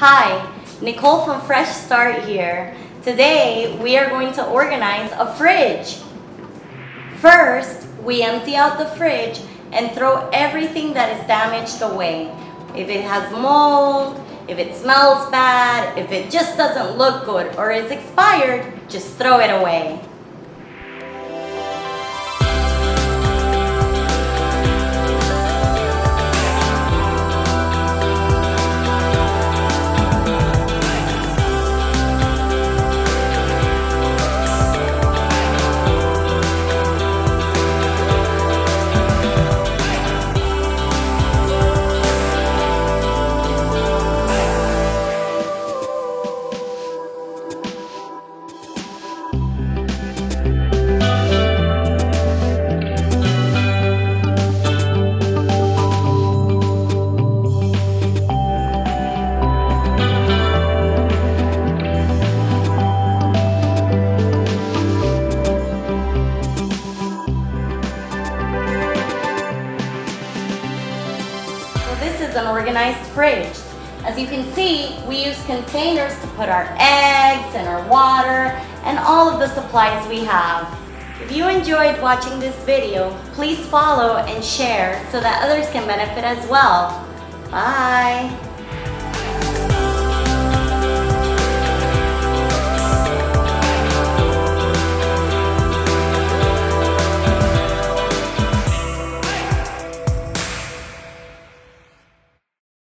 Hi, Nicole from Fresh Start here. Today, we are going to organize a fridge. First, we empty out the fridge and throw everything that is damaged away. If it has mold, if it smells bad, if it just doesn't look good or is expired, just throw it away. This is an organized fridge. As you can see, we use containers to put our eggs and our water and all of the supplies we have. If you enjoyed watching this video, please follow and share so that others can benefit as well. Bye!